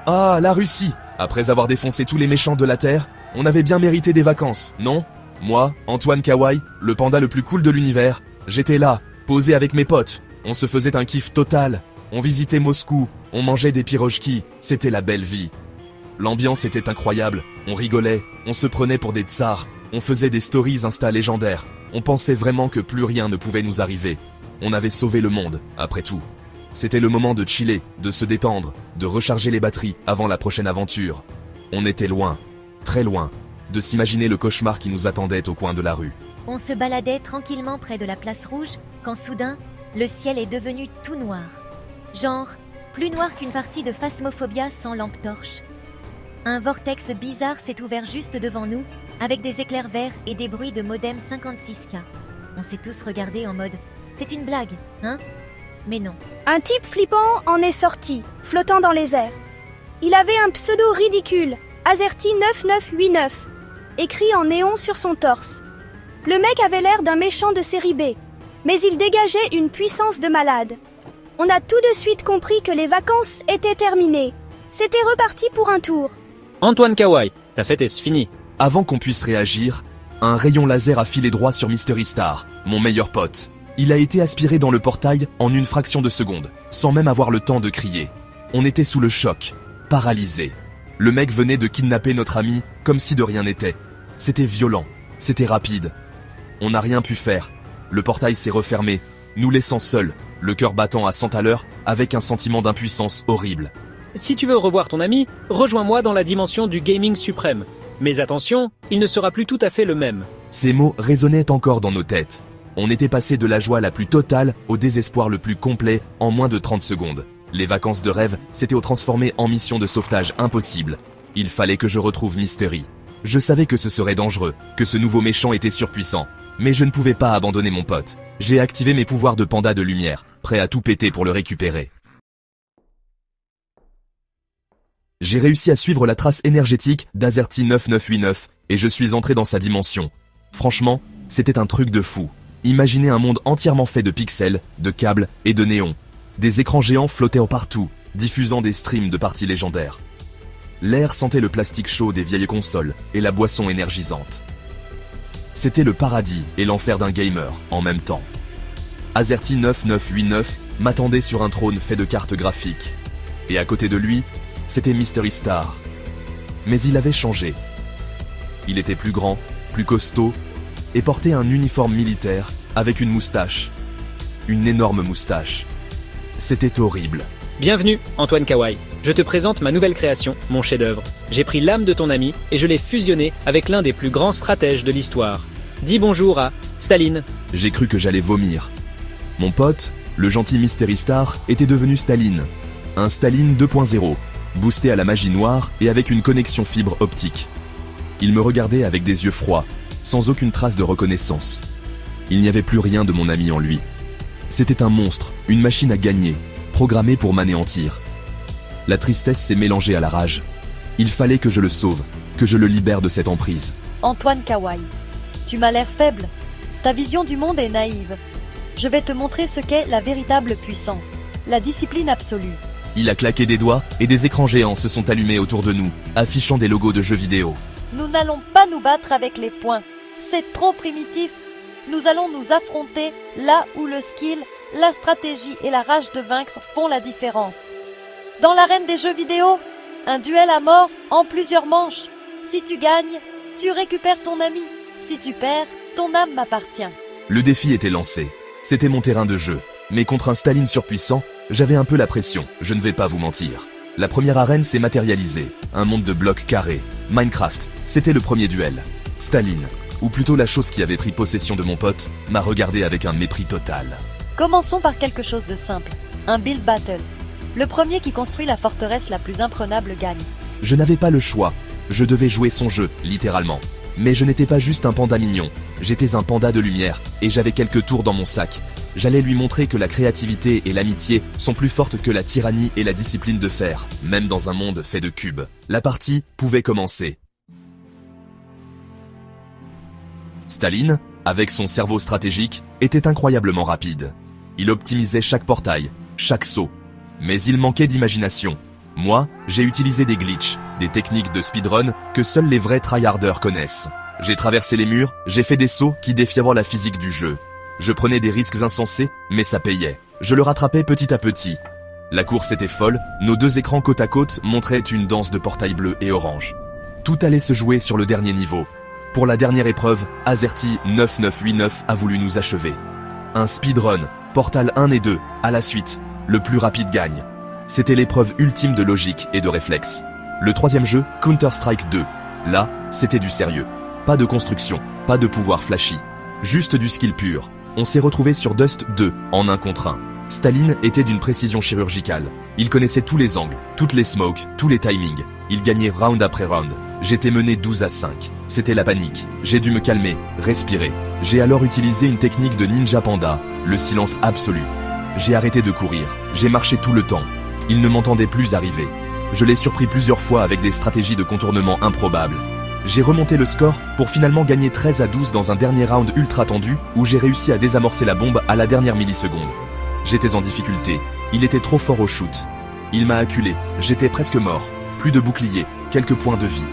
Ah, la Russie! Après avoir défoncé tous les méchants de la Terre, on avait bien mérité des vacances, non? Moi, Antoine Kawaii, le panda le plus cool de l'univers, j'étais là, posé avec mes potes. On se faisait un kiff total. On visitait Moscou, on mangeait des pirojki, c'était la belle vie. L'ambiance était incroyable, on rigolait, on se prenait pour des tsars, on faisait des stories Insta légendaires. On pensait vraiment que plus rien ne pouvait nous arriver. On avait sauvé le monde, après tout. C'était le moment de chiller, de se détendre, de recharger les batteries avant la prochaine aventure. On était loin, très loin, de s'imaginer le cauchemar qui nous attendait au coin de la rue. On se baladait tranquillement près de la place rouge, quand soudain, le ciel est devenu tout noir. Genre, plus noir qu'une partie de Phasmophobia sans lampe torche. Un vortex bizarre s'est ouvert juste devant nous, avec des éclairs verts et des bruits de modem 56K. On s'est tous regardés en mode « c'est une blague, hein ?» Mais non. Un type flippant en est sorti, flottant dans les airs. Il avait un pseudo ridicule, Azerty 9989, écrit en néon sur son torse. Le mec avait l'air d'un méchant de série B, mais il dégageait une puissance de malade. On a tout de suite compris que les vacances étaient terminées. C'était reparti pour un tour. Antoine Kawaii, ta fête est finie. Avant qu'on puisse réagir, un rayon laser a filé droit sur Mystery Star, mon meilleur pote. Il a été aspiré dans le portail en une fraction de seconde, sans même avoir le temps de crier. On était sous le choc, paralysés. Le mec venait de kidnapper notre ami comme si de rien n'était. C'était violent, c'était rapide. On n'a rien pu faire. Le portail s'est refermé, nous laissant seuls, le cœur battant à 100 à l'heure, avec un sentiment d'impuissance horrible. Si tu veux revoir ton ami, rejoins-moi dans la dimension du gaming suprême. Mais attention, il ne sera plus tout à fait le même. Ces mots résonnaient encore dans nos têtes. On était passé de la joie la plus totale au désespoir le plus complet en moins de 30 secondes. Les vacances de rêve s'étaient transformées en mission de sauvetage impossible. Il fallait que je retrouve Mystery. Je savais que ce serait dangereux, que ce nouveau méchant était surpuissant. Mais je ne pouvais pas abandonner mon pote. J'ai activé mes pouvoirs de panda de lumière, prêt à tout péter pour le récupérer. J'ai réussi à suivre la trace énergétique d'Azerty 9989 et je suis entré dans sa dimension. Franchement, c'était un truc de fou. Imaginez un monde entièrement fait de pixels, de câbles et de néons. Des écrans géants flottaient en partout, diffusant des streams de parties légendaires. L'air sentait le plastique chaud des vieilles consoles et la boisson énergisante. C'était le paradis et l'enfer d'un gamer en même temps. Azerty 9989 m'attendait sur un trône fait de cartes graphiques. Et à côté de lui, c'était Mystery Star. Mais il avait changé. Il était plus grand, plus costaud, et portait un uniforme militaire avec une moustache. Une énorme moustache. C'était horrible. Bienvenue, Antoine Kawaii. Je te présente ma nouvelle création, mon chef-d'œuvre. J'ai pris l'âme de ton ami et je l'ai fusionné avec l'un des plus grands stratèges de l'histoire. Dis bonjour à Staline. J'ai cru que j'allais vomir. Mon pote, le gentil Mystery Star, était devenu Staline. Un Staline 2.0, boosté à la magie noire et avec une connexion fibre optique. Il me regardait avec des yeux froids, sans aucune trace de reconnaissance. Il n'y avait plus rien de mon ami en lui. C'était un monstre, une machine à gagner, programmée pour m'anéantir. La tristesse s'est mélangée à la rage. Il fallait que je le sauve, que je le libère de cette emprise. Antoine Kawaii, tu m'as l'air faible. Ta vision du monde est naïve. Je vais te montrer ce qu'est la véritable puissance, la discipline absolue. Il a claqué des doigts et des écrans géants se sont allumés autour de nous, affichant des logos de jeux vidéo. Nous n'allons pas nous battre avec les poings. C'est trop primitif. Nous allons nous affronter là où le skill, la stratégie et la rage de vaincre font la différence. Dans l'arène des jeux vidéo, un duel à mort en plusieurs manches. Si tu gagnes, tu récupères ton ami. Si tu perds, ton âme m'appartient. Le défi était lancé. C'était mon terrain de jeu. Mais contre un Staline surpuissant, j'avais un peu la pression, je ne vais pas vous mentir. La première arène s'est matérialisée. Un monde de blocs carrés. Minecraft, c'était le premier duel. Staline, ou plutôt la chose qui avait pris possession de mon pote, m'a regardé avec un mépris total. Commençons par quelque chose de simple. Un build battle. Le premier qui construit la forteresse la plus imprenable gagne. Je n'avais pas le choix. Je devais jouer son jeu, littéralement. Mais je n'étais pas juste un panda mignon. J'étais un panda de lumière, et j'avais quelques tours dans mon sac. J'allais lui montrer que la créativité et l'amitié sont plus fortes que la tyrannie et la discipline de fer, même dans un monde fait de cubes. La partie pouvait commencer. Staline, avec son cerveau stratégique, était incroyablement rapide. Il optimisait chaque portail, chaque saut. Mais il manquait d'imagination. Moi, j'ai utilisé des glitches, des techniques de speedrun que seuls les vrais tryharders connaissent. J'ai traversé les murs, j'ai fait des sauts qui défiaient la physique du jeu. Je prenais des risques insensés, mais ça payait. Je le rattrapais petit à petit. La course était folle, nos deux écrans côte à côte montraient une danse de portails bleus et orange. Tout allait se jouer sur le dernier niveau. Pour la dernière épreuve, Azerty 9989 a voulu nous achever. Un speedrun, Portal 1 et 2, à la suite. Le plus rapide gagne. C'était l'épreuve ultime de logique et de réflexe. Le troisième jeu, Counter-Strike 2. Là, c'était du sérieux. Pas de construction, pas de pouvoir flashy. Juste du skill pur. On s'est retrouvé sur Dust 2, en 1 contre 1. Staline était d'une précision chirurgicale. Il connaissait tous les angles, toutes les smokes, tous les timings. Il gagnait round après round. J'étais mené 12-5. C'était la panique. J'ai dû me calmer, respirer. J'ai alors utilisé une technique de Ninja Panda, le silence absolu. J'ai arrêté de courir. J'ai marché tout le temps. Il ne m'entendait plus arriver. Je l'ai surpris plusieurs fois avec des stratégies de contournement improbables. J'ai remonté le score pour finalement gagner 13-12 dans un dernier round ultra tendu où j'ai réussi à désamorcer la bombe à la dernière milliseconde. J'étais en difficulté. Il était trop fort au shoot. Il m'a acculé. J'étais presque mort. Plus de bouclier. Quelques points de vie.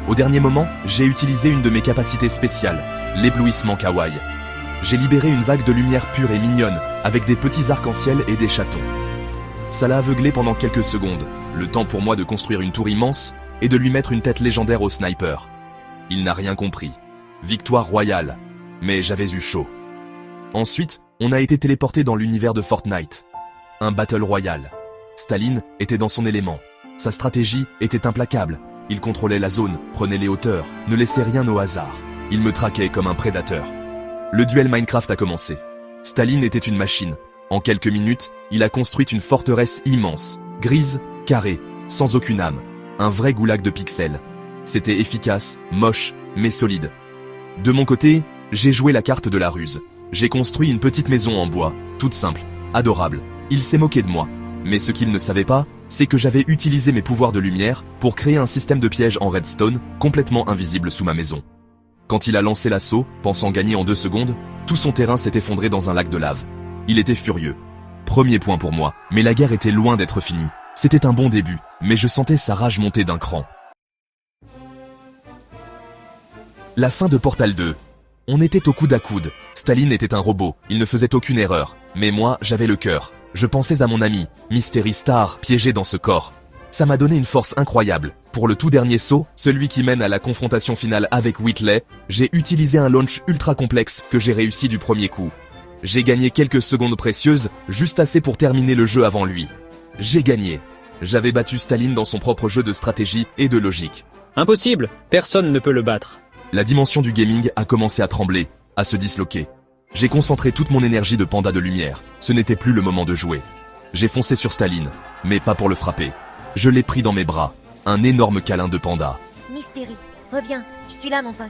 Au dernier moment, j'ai utilisé une de mes capacités spéciales, l'éblouissement kawaii. J'ai libéré une vague de lumière pure et mignonne, avec des petits arcs-en-ciel et des chatons. Ça l'a aveuglé pendant quelques secondes, le temps pour moi de construire une tour immense et de lui mettre une tête légendaire au sniper. Il n'a rien compris. Victoire royale. Mais j'avais eu chaud. Ensuite, on a été téléporté dans l'univers de Fortnite. Un battle royal. Staline était dans son élément. Sa stratégie était implacable. Il contrôlait la zone, prenait les hauteurs, ne laissait rien au hasard. Il me traquait comme un prédateur. Le duel Minecraft a commencé. Staline était une machine. En quelques minutes, il a construit une forteresse immense, grise, carrée, sans aucune âme. Un vrai goulag de pixels. C'était efficace, moche, mais solide. De mon côté, j'ai joué la carte de la ruse. J'ai construit une petite maison en bois, toute simple, adorable. Il s'est moqué de moi. Mais ce qu'il ne savait pas, c'est que j'avais utilisé mes pouvoirs de lumière pour créer un système de pièges en redstone complètement invisible sous ma maison. Quand il a lancé l'assaut, pensant gagner en 2 secondes, tout son terrain s'est effondré dans un lac de lave. Il était furieux. Premier point pour moi, mais la guerre était loin d'être finie. C'était un bon début, mais je sentais sa rage monter d'un cran. La fin de Portal 2. On était au coude à coude. Staline était un robot, il ne faisait aucune erreur. Mais moi, j'avais le cœur. Je pensais à mon ami, Mystery Star, piégé dans ce corps. Ça m'a donné une force incroyable. Pour le tout dernier saut, celui qui mène à la confrontation finale avec Whitley, j'ai utilisé un launch ultra complexe que j'ai réussi du premier coup. J'ai gagné quelques secondes précieuses, juste assez pour terminer le jeu avant lui. J'ai gagné. J'avais battu Staline dans son propre jeu de stratégie et de logique. Impossible, personne ne peut le battre. La dimension du gaming a commencé à trembler, à se disloquer. J'ai concentré toute mon énergie de panda de lumière. Ce n'était plus le moment de jouer. J'ai foncé sur Staline, mais pas pour le frapper. Je l'ai pris dans mes bras. Un énorme câlin de panda. Mystery, reviens, je suis là mon pote.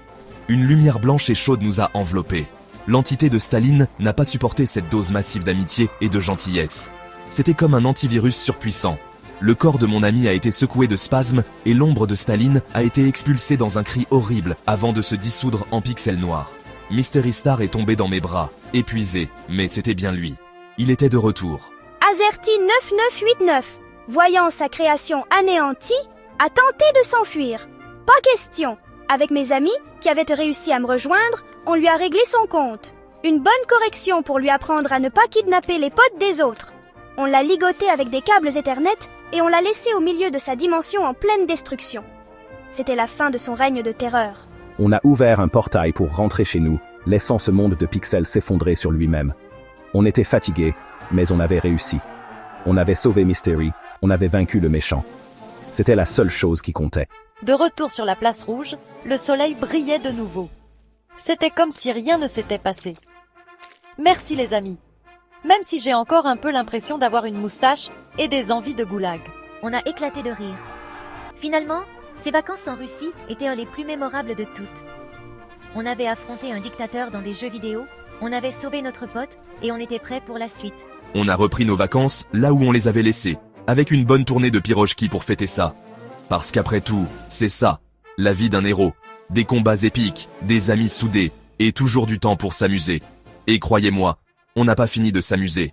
Une lumière blanche et chaude nous a enveloppés. L'entité de Staline n'a pas supporté cette dose massive d'amitié et de gentillesse. C'était comme un antivirus surpuissant. Le corps de mon ami a été secoué de spasmes et l'ombre de Staline a été expulsée dans un cri horrible avant de se dissoudre en pixels noirs. Mystery Star est tombé dans mes bras, épuisé, mais c'était bien lui. Il était de retour. Azerty 9989, voyant sa création anéantie, a tenté de s'enfuir. Pas question. Avec mes amis, qui avaient réussi à me rejoindre, on lui a réglé son compte. Une bonne correction pour lui apprendre à ne pas kidnapper les potes des autres. On l'a ligoté avec des câbles Ethernet et on l'a laissé au milieu de sa dimension en pleine destruction. C'était la fin de son règne de terreur. On a ouvert un portail pour rentrer chez nous, laissant ce monde de pixels s'effondrer sur lui-même. On était fatigués, mais on avait réussi. On avait sauvé Mystery, on avait vaincu le méchant. C'était la seule chose qui comptait. De retour sur la place rouge, le soleil brillait de nouveau. C'était comme si rien ne s'était passé. Merci les amis. Même si j'ai encore un peu l'impression d'avoir une moustache et des envies de goulag. On a éclaté de rire. Finalement, ces vacances en Russie étaient les plus mémorables de toutes. On avait affronté un dictateur dans des jeux vidéo, on avait sauvé notre pote et on était prêt pour la suite. On a repris nos vacances là où on les avait laissées, avec une bonne tournée de pirochki pour fêter ça. Parce qu'après tout, c'est ça, la vie d'un héros. Des combats épiques, des amis soudés, et toujours du temps pour s'amuser. Et croyez-moi, on n'a pas fini de s'amuser.